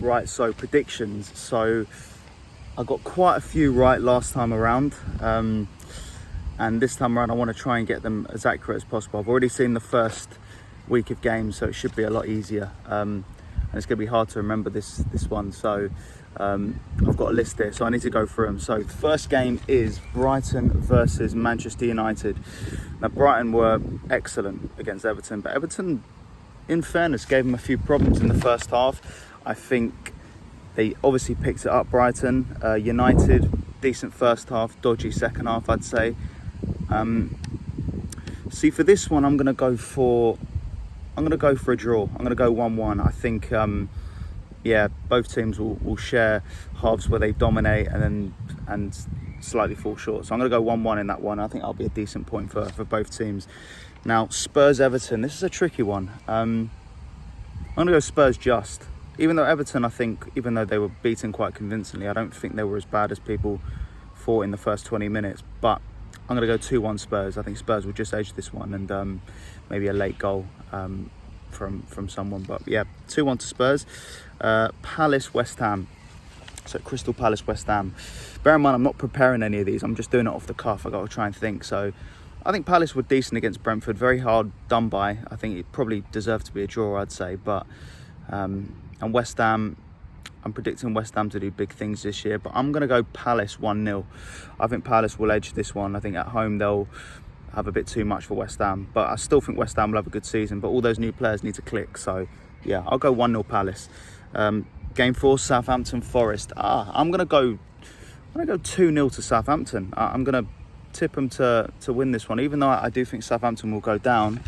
Right, so predictions. So I got quite a few right last time around. And this time around I want to try and get them as accurate as possible. I've already seen the first week of games, so it should be a lot easier. And it's going to be hard to remember this one. So I've got a list here, so I need to go through them. So the first game is Brighton versus Manchester United. Now Brighton were excellent against Everton, but Everton, in fairness, gave them a few problems in the first half. I think they obviously picked it up, Brighton. United, decent first half, dodgy second half, I'd say. See, for this one, I'm going to go for a draw. I'm going to go 1-1. I think, both teams will share halves where they dominate and slightly fall short. So I'm going to go 1-1 in that one. I think that'll be a decent point for both teams. Now, Spurs-Everton. This is a tricky one. I'm going to go Spurs just. Even though Everton, I think, even though they were beaten quite convincingly, I don't think they were as bad as people thought in the first 20 minutes. But I'm going to go 2-1 Spurs. I think Spurs will just edge this one, and maybe a late goal from someone. But yeah, 2-1 to Spurs. Palace West Ham. So Crystal Palace West Ham. Bear in mind, I'm not preparing any of these. I'm just doing it off the cuff. I got to try and think. So I think Palace were decent against Brentford. Very hard done by. I think it probably deserved to be a draw, I'd say. But and West Ham, I'm predicting West Ham to do big things this year, but I'm going to go Palace 1-0. I think Palace will edge this one. I think at home they'll have a bit too much for West Ham, but I still think West Ham will have a good season, but all those new players need to click. So yeah, I'll go 1-0 Palace. Game 4, Southampton Forest. I'm going to go 2-0 to Southampton. I'm going to tip them to win this one, even though I do think Southampton will go down.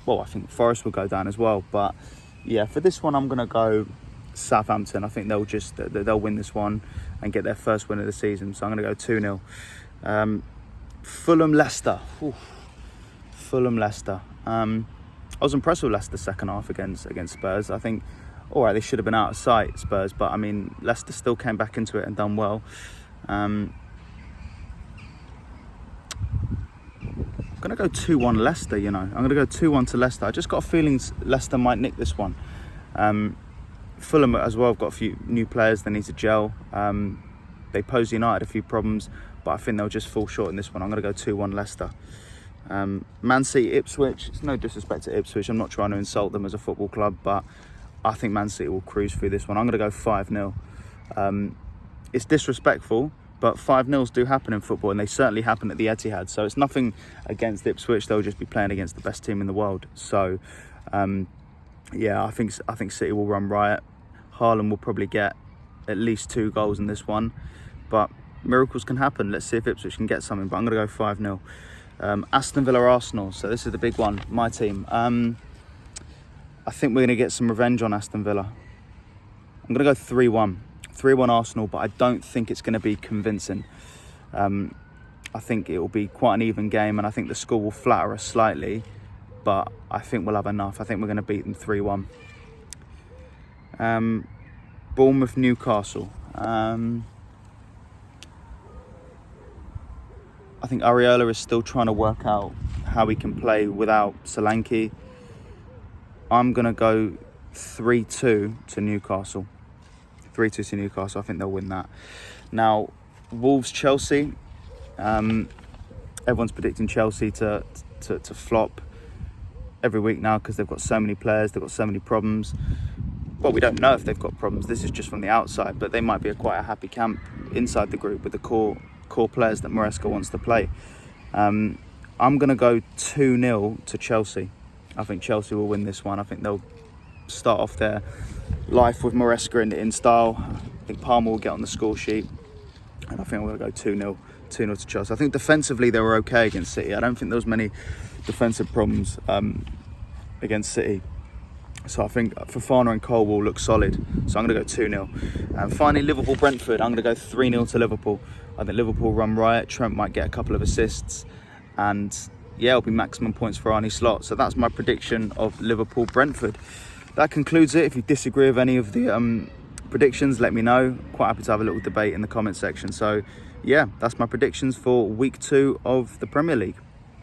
Well, I think Forest will go down as well, but yeah, for this one, I'm going to go Southampton. I think they'll win this one and get their first win of the season. So I'm going to go 2-0. Fulham Leicester. Fulham Leicester. I was impressed with Leicester second half against Spurs. I think, all right, they should have been out of sight, Spurs, but I mean, Leicester still came back into it and done well. I'm going to go 2-1 Leicester, I'm going to go 2-1 to Leicester. I just got a feeling Leicester might nick this one. Fulham as well have got a few new players they need to gel. They posed United a few problems, but I think they'll just fall short in this one. I'm going to go 2-1 Leicester. Man City Ipswich. It's no disrespect to Ipswich. I'm not trying to insult them as a football club, but I think Man City will cruise through this one. I'm going to go 5-0. It's disrespectful, but 5-0s do happen in football, and they certainly happen at the Etihad. So it's nothing against Ipswich. They'll just be playing against the best team in the world. So I think City will run riot. Haaland will probably get at least 2 goals in this one, but miracles can happen. Let's see if Ipswich can get something. But I'm going to go 5-0. Aston Villa Arsenal. So this is the big one. My team. I think we're going to get some revenge on Aston Villa. I'm going to go 3-1. 3-1 Arsenal, but I don't think it's going to be convincing. I think it will be quite an even game, and I think the score will flatter us slightly, but I think we'll have enough. I think we're going to beat them 3-1. Bournemouth Newcastle. I think Areola is still trying to work out how he can play without Solanke. I'm going to go 3-2 to Newcastle. 3-2 to Newcastle. I think they'll win that. Now, Wolves-Chelsea. Everyone's predicting Chelsea to flop every week now because they've got so many players, they've got so many problems. Well, we don't know if they've got problems. This is just from the outside, but they might be quite a happy camp inside the group with the core players that Maresca wants to play. I'm going to go 2-0 to Chelsea. I think Chelsea will win this one. I think they'll start off their life with Maresca in style. I think Palmer will get on the score sheet, and I think we're going to go 2-0 to Chelsea. I think defensively they were okay against City. I don't think there was many defensive problems against City. So I think Fofana and Cole will look solid. So I'm going to go 2-0. And finally, Liverpool-Brentford. I'm going to go 3-0 to Liverpool. I think Liverpool run riot. Trent might get a couple of assists. And yeah, it'll be maximum points for Arne Slot. So that's my prediction of Liverpool-Brentford. That concludes it. If you disagree with any of the predictions, let me know. Quite happy to have a little debate in the comment section. So yeah, that's my predictions for week 2 of the Premier League.